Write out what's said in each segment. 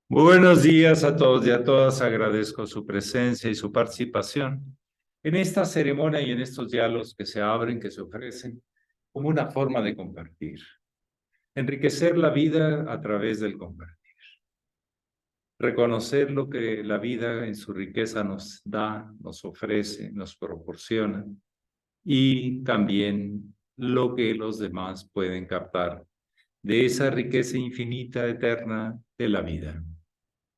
Muy buenos días a todos y a todas. Agradezco su presencia y su participación en esta ceremonia y en estos diálogos que se abren, que se ofrecen como una forma de compartir, enriquecer la vida a través del compartir, reconocer lo que la vida en su riqueza nos da, nos ofrece, nos proporciona y también lo que los demás pueden captar de esa riqueza infinita, eterna de la vida.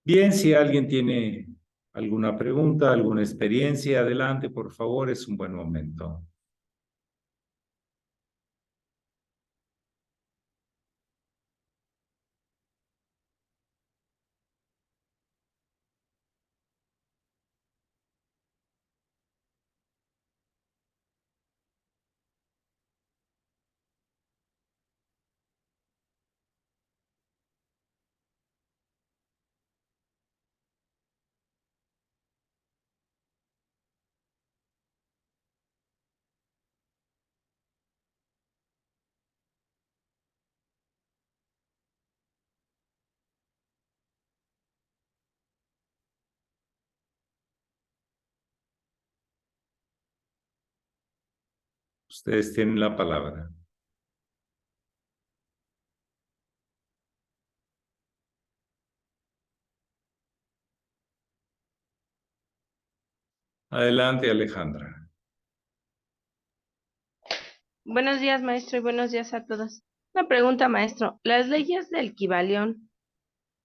Bien, si alguien tiene alguna pregunta, alguna experiencia, adelante, por favor, es un buen momento. Ustedes tienen la palabra. Adelante, Alejandra. Buenos días, maestro, y buenos días a todos. Una pregunta, maestro. ¿Las leyes del Kybalión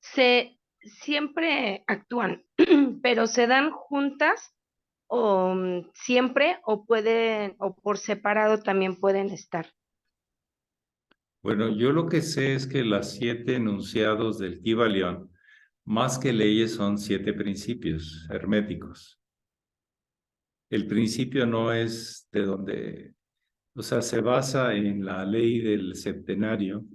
se siempre actúan, pero se dan juntas o siempre o pueden o por separado también pueden estar? Bueno, yo lo que sé es que las 7 enunciados del Kybalión, más que leyes, son 7 principios herméticos. El principio no es de donde, o sea, se basa en la ley del septenario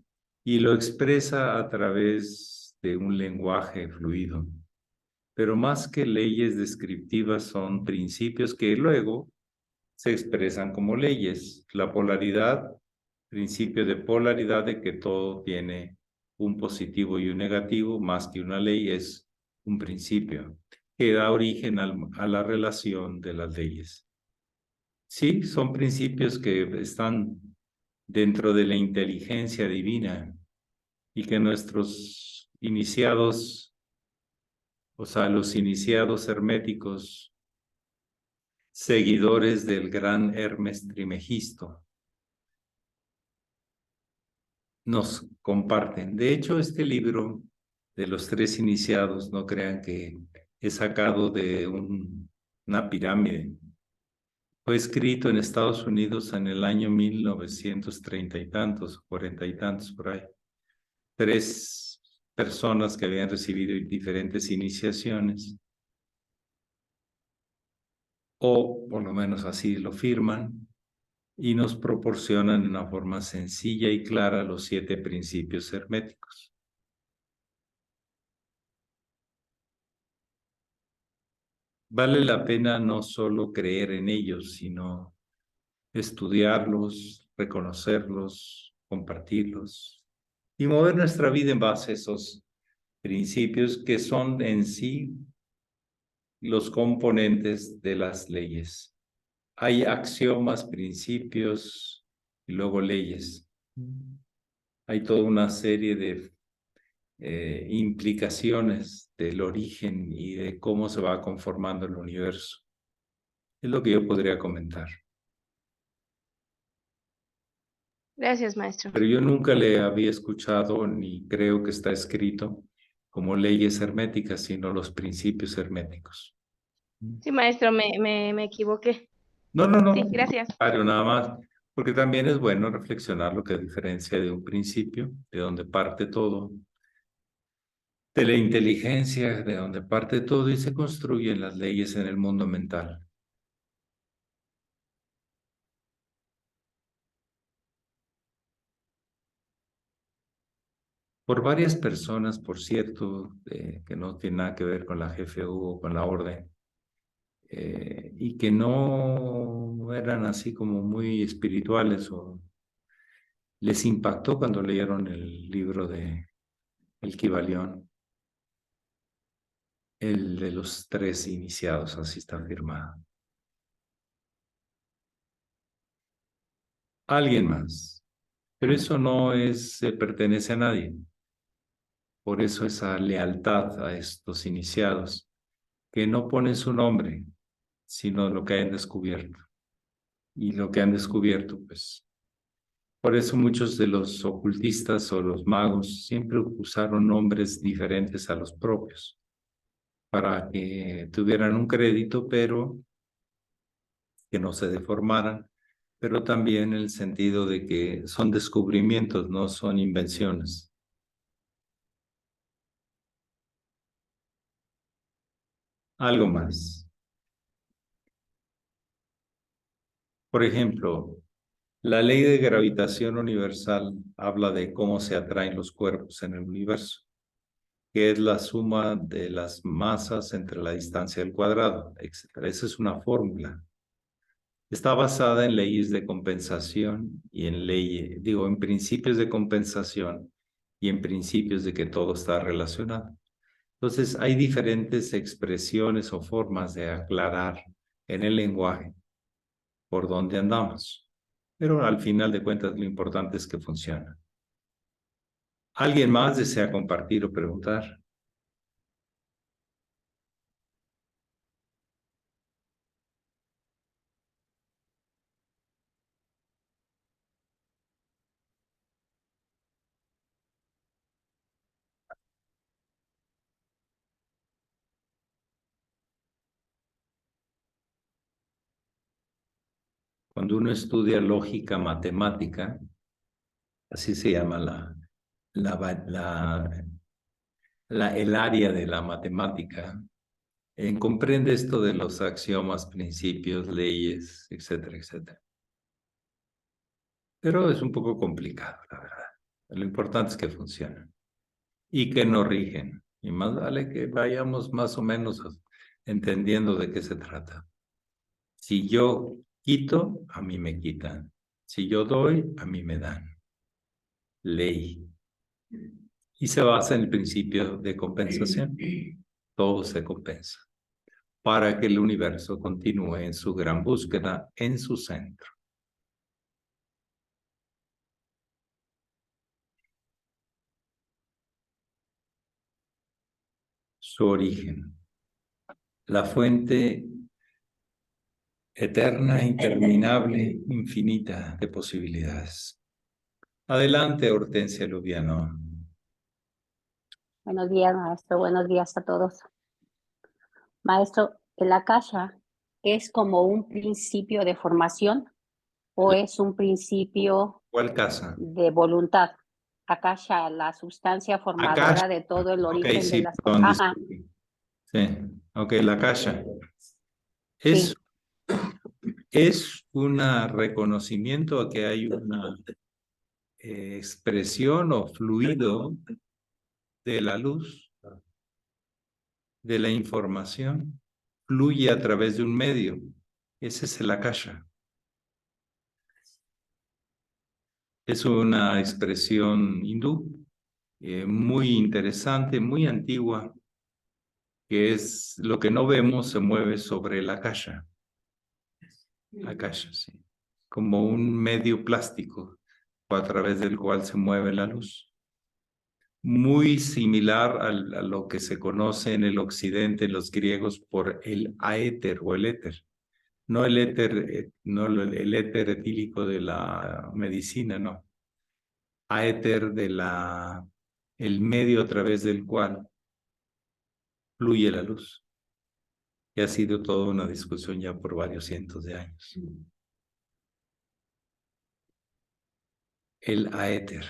y lo expresa a través de un lenguaje fluido. Pero más que leyes descriptivas son principios que luego se expresan como leyes. La polaridad, principio de polaridad de que todo tiene un positivo y un negativo, más que una ley, es un principio que da origen a la relación de las leyes. Sí, son principios que están dentro de la inteligencia divina y que nuestros iniciados, o sea, los iniciados herméticos, seguidores del gran Hermes Trimegisto, nos comparten. De hecho, este libro de los 3 iniciados, no crean que es sacado de una pirámide. Fue escrito en Estados Unidos en el año 1930 y tantos, 40 y tantos por ahí. 3 personas que habían recibido diferentes iniciaciones, o por lo menos así lo firman, y nos proporcionan de una forma sencilla y clara los 7 principios herméticos. Vale la pena no solo creer en ellos, sino estudiarlos, reconocerlos, compartirlos y mover nuestra vida en base a esos principios que son en sí los componentes de las leyes. Hay axiomas, principios y luego leyes. Hay toda una serie de implicaciones del origen y de cómo se va conformando el universo. Es lo que yo podría comentar. Gracias, maestro. Pero yo nunca le había escuchado ni creo que está escrito como leyes herméticas, sino los principios herméticos. Sí, maestro, me equivoqué. No, no, Sí, no, gracias. Mario, nada más, porque también es bueno reflexionar lo que diferencia de un principio, de donde parte todo, de la inteligencia, de donde parte todo y se construyen las leyes en el mundo mental. Por varias personas, por cierto, que no tiene nada que ver con la GFU o con la orden, y que no eran así como muy espirituales o les impactó cuando leyeron el libro de El Kybalión. El de los 3 iniciados, así está firmado. Alguien más. Pero eso no pertenece a nadie. Por eso esa lealtad a estos iniciados, que no ponen su nombre, sino lo que hayan descubierto. Y lo que han descubierto, pues, por eso muchos de los ocultistas o los magos siempre usaron nombres diferentes a los propios, para que tuvieran un crédito, pero que no se deformaran, pero también en el sentido de que son descubrimientos, no son invenciones. Algo más. Por ejemplo, la ley de gravitación universal habla de cómo se atraen los cuerpos en el universo, que es la suma de las masas entre la distancia del cuadrado, etc. Esa es una fórmula. Está basada en leyes de compensación y en principios de compensación y en principios de que todo está relacionado. Entonces, hay diferentes expresiones o formas de aclarar en el lenguaje por dónde andamos. Pero al final de cuentas, lo importante es que funciona. ¿Alguien más desea compartir o preguntar? Cuando uno estudia lógica matemática, así se llama la, la, el área de la matemática, comprende esto de los axiomas, principios, leyes, etcétera, etcétera. Pero es un poco complicado, la verdad. Lo importante es que funcionen y que nos rigen. Y más vale que vayamos más o menos entendiendo de qué se trata. Si yo quito, a mí me quitan. Si yo doy, a mí me dan. Ley. Y se basa en el principio de compensación. Todo se compensa para que el universo continúe en su gran búsqueda en su centro. Su origen. La fuente eterna, interminable, infinita de posibilidades. Adelante, Hortensia Lubiano. Buenos días, maestro. Buenos días a todos. Maestro, ¿el akasha es como un principio de formación o es un principio ¿Cuál casa? de voluntad? Akasha, la sustancia formadora Akasha. de todo el Ok, origen de sí, las perdón, cosas. Ajá, disculpe. Sí, ok, la Akasha. sí. Es un reconocimiento a que hay una expresión o fluido de la luz, de la información, fluye a través de un medio. Ese es el Akasha. Es una expresión hindú muy interesante, muy antigua, que es lo que no vemos se mueve sobre el Akasha. Akasha, sí. Como un medio plástico a través del cual se mueve la luz. Muy similar a lo que se conoce en el occidente, los griegos, por el aéter o el éter. No el éter, no el éter etílico de la medicina, no. Aéter el medio a través del cual fluye la luz. Y ha sido toda una discusión ya por varios cientos de años. El aéter.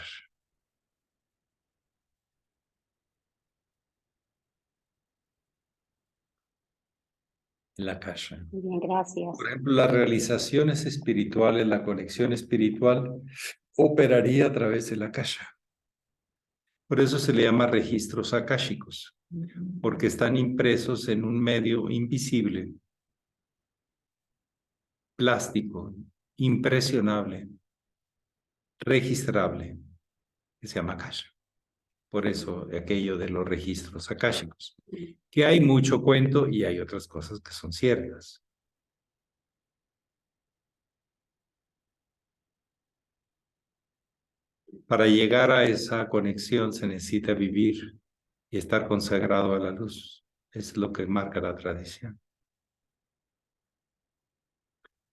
El akasha. Muy bien, gracias. Por ejemplo, las realizaciones espirituales, la conexión espiritual, operaría a través del akasha. Por eso se le llama registros akáshicos, porque están impresos en un medio invisible, plástico, impresionable, registrable, que se llama akasha. Por eso aquello de los registros akáshicos, que hay mucho cuento y hay otras cosas que son ciertas. Para llegar a esa conexión se necesita vivir y estar consagrado a la luz. Es lo que marca la tradición.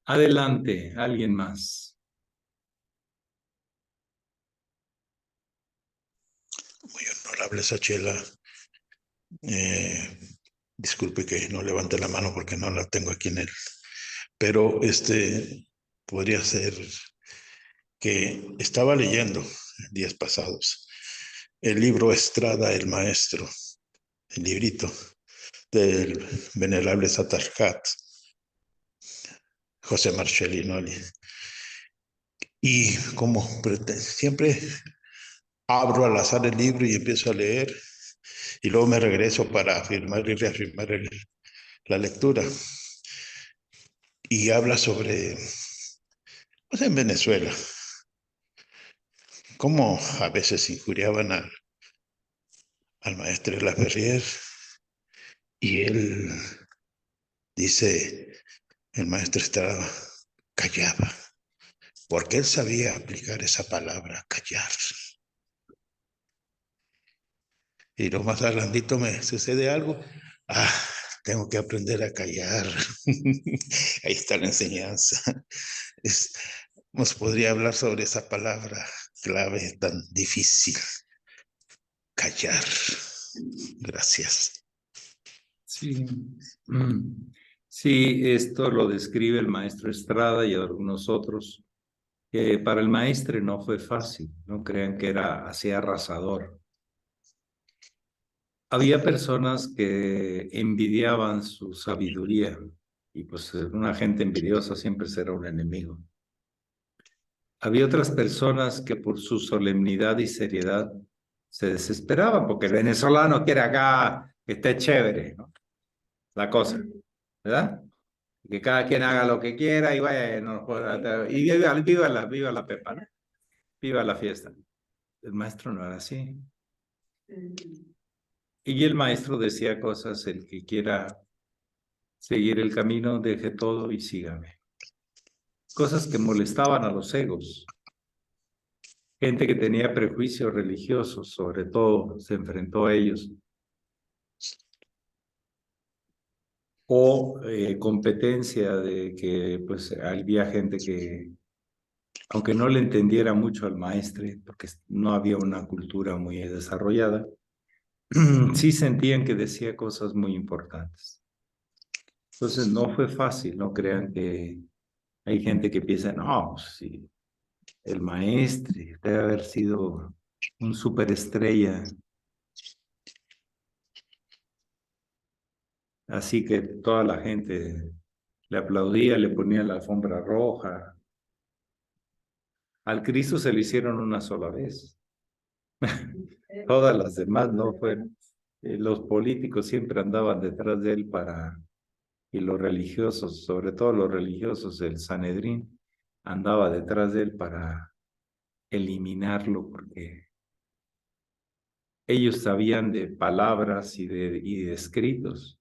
Adelante, alguien más. Muy honorable Sachela, disculpe que no levante la mano porque no la tengo aquí en él, pero podría ser que estaba leyendo días pasados el libro Estrada, el maestro, el librito del venerable Satarjat, José Marcellinoli, y como siempre abro al azar el libro y empiezo a leer, y luego me regreso para afirmar y reafirmar la lectura. Y habla sobre, pues en Venezuela, cómo a veces injuriaban al maestro Laferrier, y él dice, el maestro Estrada callaba, porque él sabía aplicar esa palabra, callar. Y lo más adelantito me sucede algo, tengo que aprender a callar. Ahí está la enseñanza. Nos podría hablar sobre esa palabra clave tan difícil, callar. Gracias. Sí. Sí, esto lo describe el maestro Estrada y algunos otros, que para el maestre no fue fácil, no crean que era así arrasador. Había personas que envidiaban su sabiduría y pues una gente envidiosa siempre será un enemigo. Había otras personas que por su solemnidad y seriedad se desesperaban porque el venezolano quiere acá que esté chévere, ¿no? La cosa, ¿verdad? Que cada quien haga lo que quiera y bueno, y viva la pepa, ¿no? Viva la fiesta. El maestro no era así. Y el maestro decía cosas, el que quiera seguir el camino, deje todo y sígame. Cosas que molestaban a los egos. Gente que tenía prejuicios religiosos, sobre todo, se enfrentó a ellos. O competencia de que pues había gente que, aunque no le entendiera mucho al maestre, porque no había una cultura muy desarrollada, sí sentían que decía cosas muy importantes. Entonces no fue fácil, no crean que hay gente que piensa, no, sí, el maestre debe haber sido un superestrella. Así que toda la gente le aplaudía, le ponía la alfombra roja. Al Cristo se lo hicieron una sola vez. Todas las demás no fueron. Los políticos siempre andaban detrás de él y los religiosos, sobre todo los religiosos, el Sanedrín, andaba detrás de él para eliminarlo porque ellos sabían de palabras y de escritos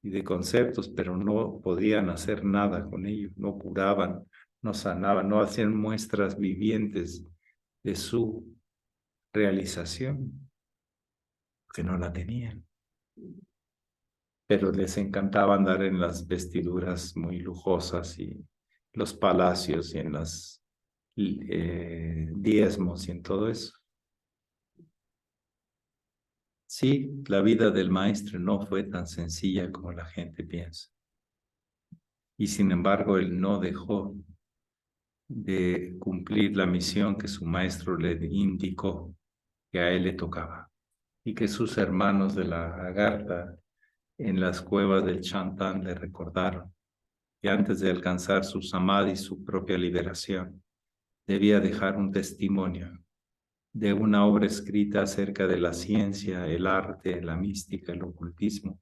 y de conceptos, pero no podían hacer nada con ellos, no curaban, no sanaban, no hacían muestras vivientes de su realización, que no la tenían. Pero les encantaba andar en las vestiduras muy lujosas y los palacios y en las diezmos y en todo eso. Sí, la vida del maestro no fue tan sencilla como la gente piensa. Y sin embargo, él no dejó de cumplir la misión que su maestro le indicó que a él le tocaba y que sus hermanos de la Agartha en las cuevas del Chantán le recordaron que antes de alcanzar su samadhi y su propia liberación, debía dejar un testimonio de una obra escrita acerca de la ciencia, el arte, la mística, el ocultismo,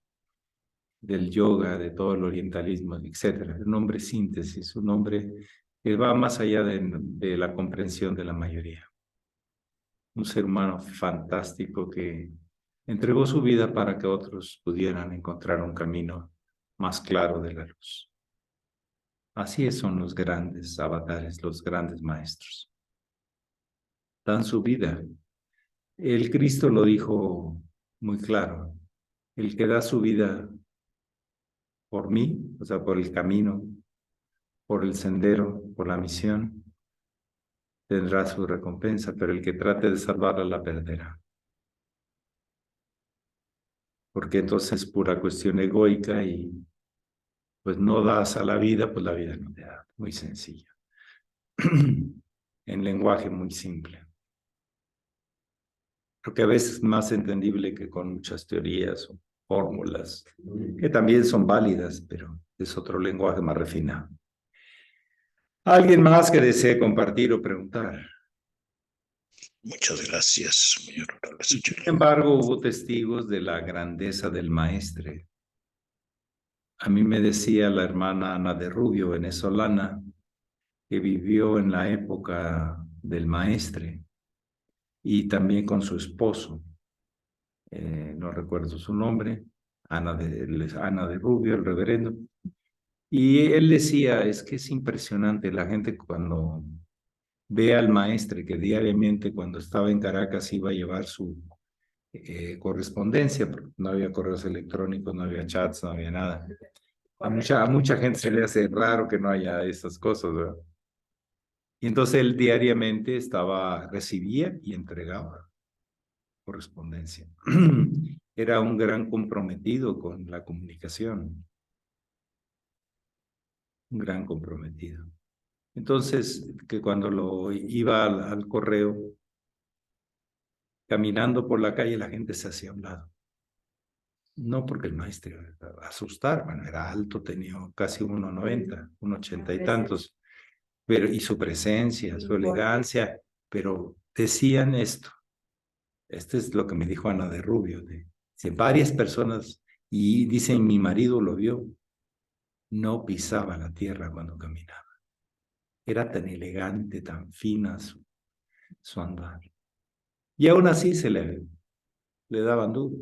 del yoga, de todo el orientalismo, etc. Un hombre síntesis, un hombre que va más allá de la comprensión de la mayoría. un ser humano fantástico que entregó su vida para que otros pudieran encontrar un camino más claro de la luz. Así son los grandes avatares, los grandes maestros. Dan su vida. El Cristo lo dijo muy claro. El que da su vida por mí, o sea, por el camino, por el sendero, por la misión, tendrá su recompensa, pero el que trate de salvarla la perderá. Porque entonces es pura cuestión egoica y pues no das a la vida, pues la vida no te da. Muy sencillo. En lenguaje muy simple. Creo que a veces más entendible que con muchas teorías o fórmulas, que también son válidas, pero es otro lenguaje más refinado. ¿Alguien más que desee compartir o preguntar? Muchas gracias, señor. Sin embargo, hubo testigos de la grandeza del maestre. A mí me decía la hermana Ana de Rubio, venezolana, que vivió en la época del maestre y también con su esposo, no recuerdo su nombre, Ana de Rubio, el reverendo. Y él decía, es que es impresionante la gente cuando ve al maestre que diariamente cuando estaba en Caracas iba a llevar su correspondencia, porque no había correos electrónicos, no había chats, no había nada. A mucha gente se le hace raro que no haya esas cosas, ¿verdad? Y entonces él diariamente recibía y entregaba correspondencia. Era un gran comprometido con la comunicación, un gran comprometido. Entonces, que cuando lo iba al correo, caminando por la calle, la gente se hacía a un lado. No porque el maestro iba a asustar, bueno, era alto, tenía casi 1,90, 1,80 y tantos, pero, y su presencia, su elegancia, pero decían esto. Esto es lo que me dijo Ana de Rubio, varias personas, y dicen, mi marido lo vio, no pisaba la tierra cuando caminaba. Era tan elegante, tan fina su andar. Y aún así le daban duro.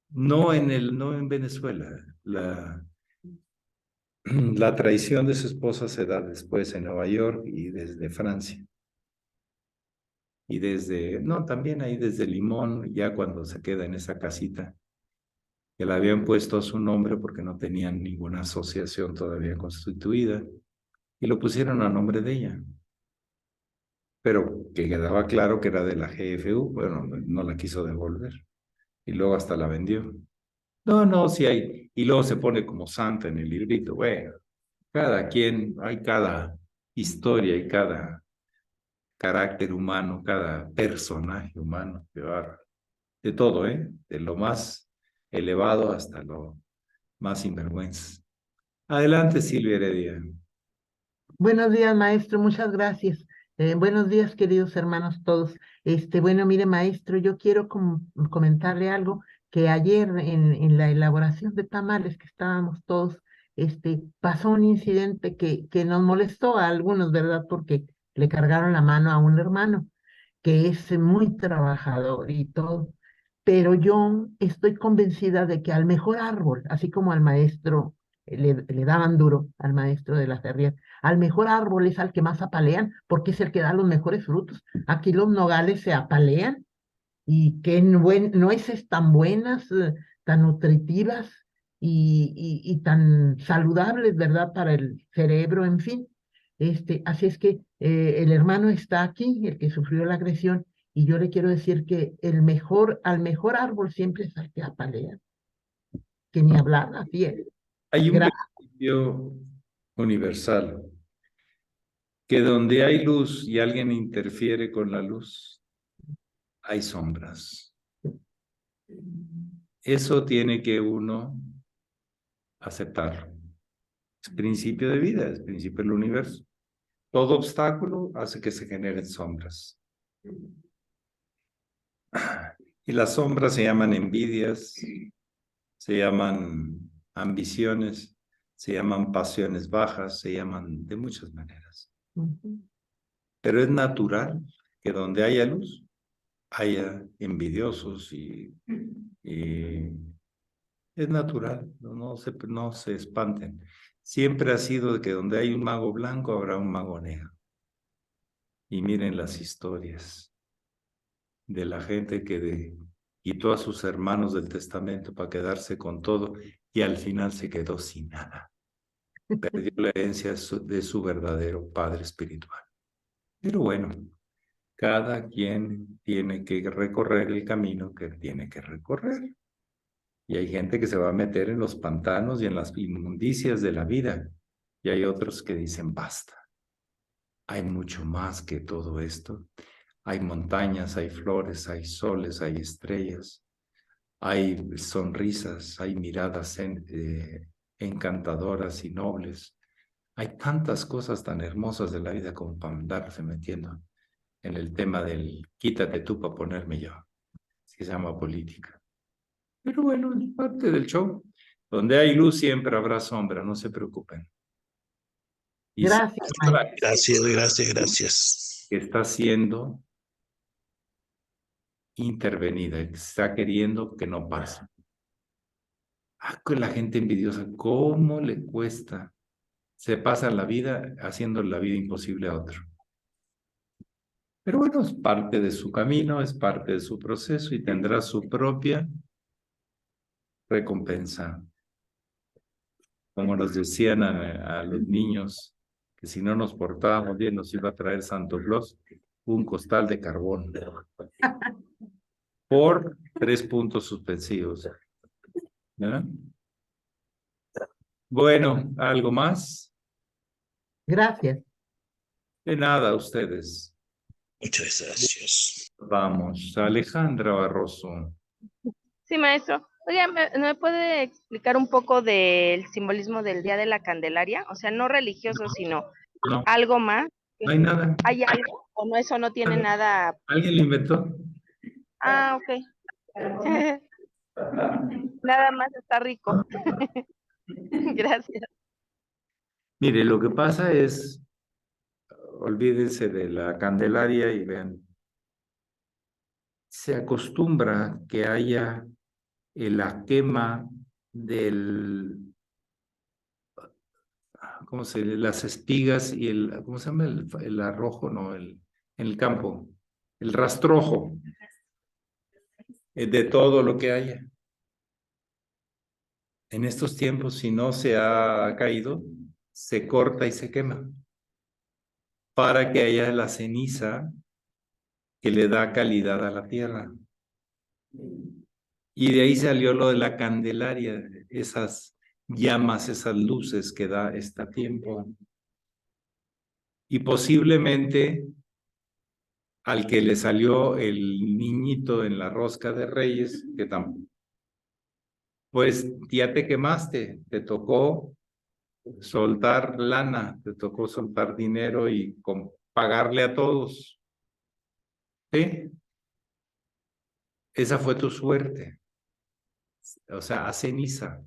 No en Venezuela. La traición de su esposa se da después en Nueva York y desde Francia. Y no, también ahí desde Limón, ya cuando se queda en esa casita, que la habían puesto a su nombre porque no tenían ninguna asociación todavía constituida, y lo pusieron a nombre de ella. Pero que quedaba claro que era de la GFU, bueno, no la quiso devolver. Y luego hasta la vendió. No, no, sí hay. Y luego se pone como santa en el librito. Bueno, cada quien, hay cada historia y cada carácter humano, cada personaje humano, que va de todo, ¿eh? De lo más elevado hasta lo más sinvergüenza. Adelante, Silvia Heredia. Buenos días, maestro, muchas gracias. Buenos días, queridos hermanos todos. Bueno, mire, maestro, yo quiero comentarle algo que ayer en la elaboración de tamales que estábamos todos, pasó un incidente que nos molestó a algunos, ¿verdad? Porque le cargaron la mano a un hermano que es muy trabajador y todo. Pero yo estoy convencida de que al mejor árbol, así como al maestro, le daban duro al maestro de la Ferrier, al mejor árbol es al que más apalean, porque es el que da los mejores frutos. Aquí los nogales se apalean y qué nueces tan buenas, tan nutritivas y tan saludables, ¿verdad? Para el cerebro, en fin. Así es que el hermano está aquí, el que sufrió la agresión, y yo le quiero decir que al mejor árbol siempre es al que apalea, que ni hablar, así es. Hay un Gracias. principio universal, que donde hay luz y alguien interfiere con la luz, hay sombras. Eso tiene que uno aceptarlo. Es principio de vida, es principio del universo. Todo obstáculo hace que se generen sombras. Y las sombras se llaman envidias, se llaman ambiciones, se llaman pasiones bajas, se llaman de muchas maneras. Ujú. Pero es natural que donde haya luz, haya envidiosos y es natural, no se espanten. Siempre ha sido de que donde hay un mago blanco habrá un mago negro. Y miren las historias de la gente que quitó a sus hermanos del testamento para quedarse con todo y al final se quedó sin nada. Perdió la herencia de su verdadero padre espiritual. Pero bueno, cada quien tiene que recorrer el camino que tiene que recorrer. Y hay gente que se va a meter en los pantanos y en las inmundicias de la vida. Y hay otros que dicen, basta. Hay mucho más que todo esto. Hay montañas, hay flores, hay soles, hay estrellas. Hay sonrisas, hay miradas encantadoras y nobles. Hay tantas cosas tan hermosas de la vida como para andarse metiendo en el tema del quítate tú para ponerme yo. Se llama política. Pero bueno, es parte del show. Donde hay luz siempre habrá sombra, no se preocupen. Y Gracias, maestro. Gracias. que está siendo intervenida, está queriendo que no pase. Con la gente envidiosa, ¿cómo le cuesta? Se pasa la vida haciendo la vida imposible a otro. Pero bueno, es parte de su camino, es parte de su proceso y tendrá su propia recompensa. Como nos decían a los niños, que si no nos portábamos bien nos iba a traer Santo Claus un costal de carbón por 3 puntos suspensivos. ¿Ya? Bueno, ¿algo más? Gracias. De nada, a ustedes. Muchas gracias. Vamos, Alejandra Barroso. Sí, maestro. Oiga, ¿me puede explicar un poco del simbolismo del Día de la Candelaria? O sea, no religioso, sino No, algo más. no hay nada. ¿Hay algo? ¿O no, eso no tiene nada? ¿Alguien lo inventó? Ah, ok. Nada más está rico. Gracias. Mire, lo que pasa es, olvídense de la Candelaria y vean, se acostumbra que haya la quema del, ¿cómo se dice? Las espigas y ¿cómo se llama? El arrojo, no, en el campo, el rastrojo de todo lo que haya. En estos tiempos, si no se ha caído, se corta y se quema para que haya la ceniza que le da calidad a la tierra. Y de ahí salió lo de la Candelaria, esas llamas, esas luces que da este tiempo. Y posiblemente al que le salió el niñito en la rosca de Reyes, que tampoco, pues ya te quemaste, te tocó soltar lana, te tocó soltar dinero y pagarle a todos. ¿Sí? Esa fue tu suerte. O sea, a ceniza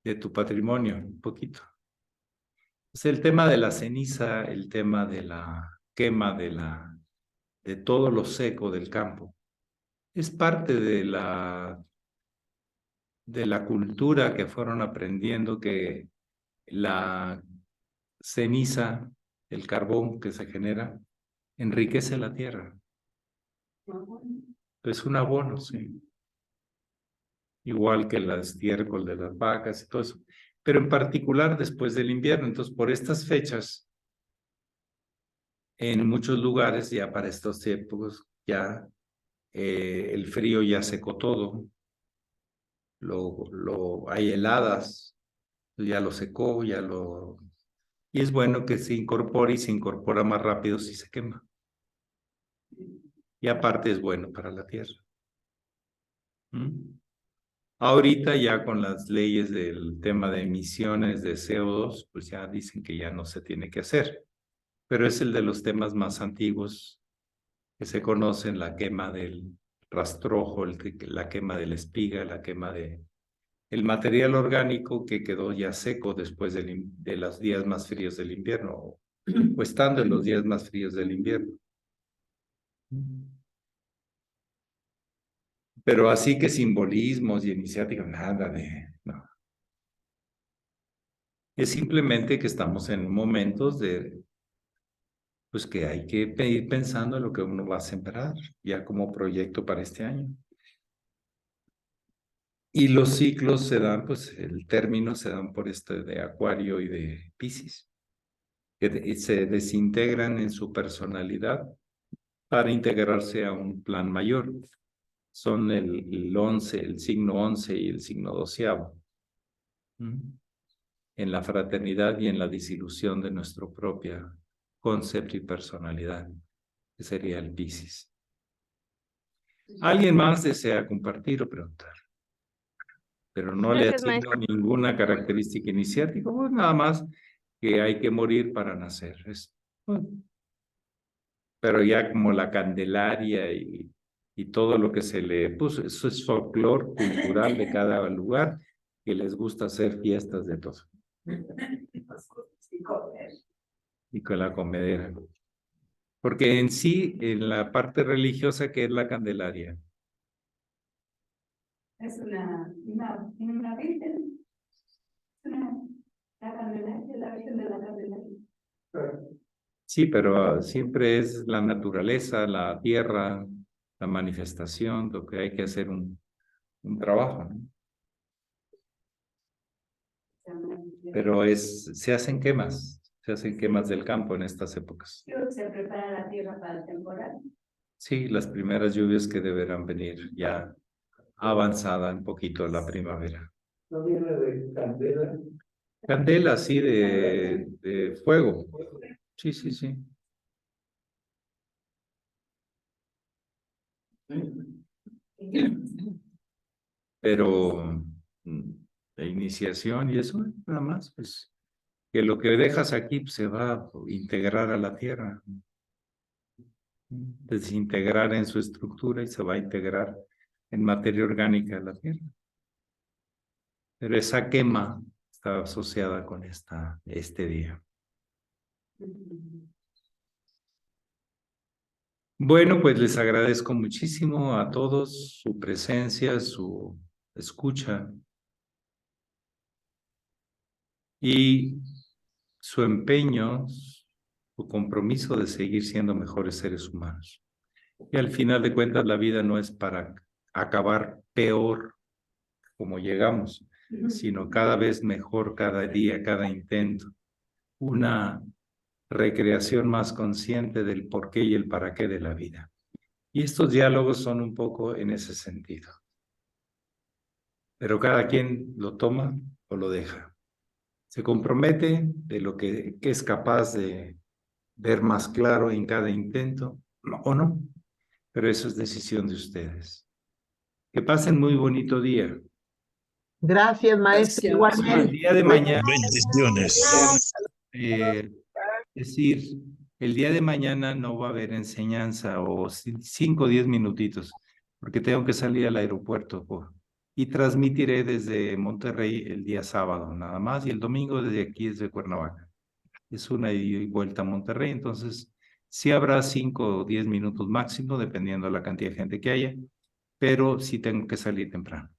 de tu patrimonio, un poquito. Es el tema de la ceniza, el tema de la quema de todo lo seco del campo. Es parte de la cultura que fueron aprendiendo que la ceniza, el carbón que se genera, enriquece la tierra. Es un abono, sí. Igual que el estiércol de las vacas y todo eso. Pero en particular después del invierno. Entonces, por estas fechas, en muchos lugares, ya para estos tiempos, ya el frío ya secó todo. Hay heladas, ya lo secó, y es bueno que se incorpore y se incorpora más rápido si se quema. Y aparte es bueno para la tierra. Ahorita ya con las leyes del tema de emisiones de CO2, pues ya dicen que ya no se tiene que hacer. Pero es el de los temas más antiguos que se conocen, la quema del rastrojo, la quema de la espiga, la quema de el material orgánico que quedó ya seco después de los días más fríos del invierno o estando en los días más fríos del invierno. Pero así que simbolismos y iniciáticas, nada de... No. Es simplemente que estamos en momentos de... Pues que hay que ir pensando en lo que uno va a sembrar, ya como proyecto para este año. Y los ciclos se dan, pues el término se dan por de Acuario y de Piscis, que se desintegran en su personalidad para integrarse a un plan mayor. Son el 11, el signo 11 y el signo 12º. En la fraternidad y en la disilución de nuestro propio concepto y personalidad, que sería el Piscis. ¿Alguien más desea compartir o preguntar? Pero no le Gracias, asigno ninguna característica iniciática, pues nada más que hay que morir para nacer. Pero ya como la Candelaria y todo lo que se le puso, eso es folclore cultural de cada lugar, que les gusta hacer fiestas de todo. Y con la comedera. Porque en sí, en la parte religiosa, ¿qué es la Candelaria? Es una virgen. La Candelaria, la Virgen de la Candelaria. Sí, pero siempre es la naturaleza, la tierra, la manifestación, lo que hay que hacer un trabajo, ¿no? Pero se hacen quemas del campo en estas épocas. Se prepara la tierra para el temporal. Sí, las primeras lluvias que deberán venir ya avanzada un poquito la primavera. ¿No viene de candela? Candela, sí, de fuego. Sí, sí, sí. Pero la iniciación y eso, nada más, pues, que lo que dejas aquí pues, se va a integrar a la tierra, desintegrar en su estructura y se va a integrar en materia orgánica de la tierra. Pero esa quema está asociada con este día. Bueno, pues les agradezco muchísimo a todos su presencia, su escucha y su empeño, su compromiso de seguir siendo mejores seres humanos. Y al final de cuentas la vida no es para acabar peor como llegamos, sino cada vez mejor, cada día, cada intento. Una recreación más consciente del porqué y el para qué de la vida. Y estos diálogos son un poco en ese sentido. Pero cada quien lo toma o lo deja. Se compromete de lo que es capaz de ver más claro en cada intento, o no. Pero eso es decisión de ustedes. Que pasen muy bonito día. Gracias, maestro. Gracias. Igualmente. El día de mañana, Bendiciones. decir, el día de mañana no va a haber enseñanza o 5 o 10 minutitos, porque tengo que salir al aeropuerto y transmitiré desde Monterrey el día sábado nada más y el domingo desde aquí, desde Cuernavaca. Es una ida y vuelta a Monterrey, entonces sí habrá 5 o 10 minutos máximo, dependiendo de la cantidad de gente que haya, pero sí tengo que salir temprano.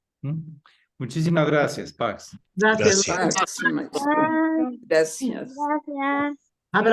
Muchísimas gracias, Pax. Gracias. Gracias. Gracias. Gracias. Abrazo.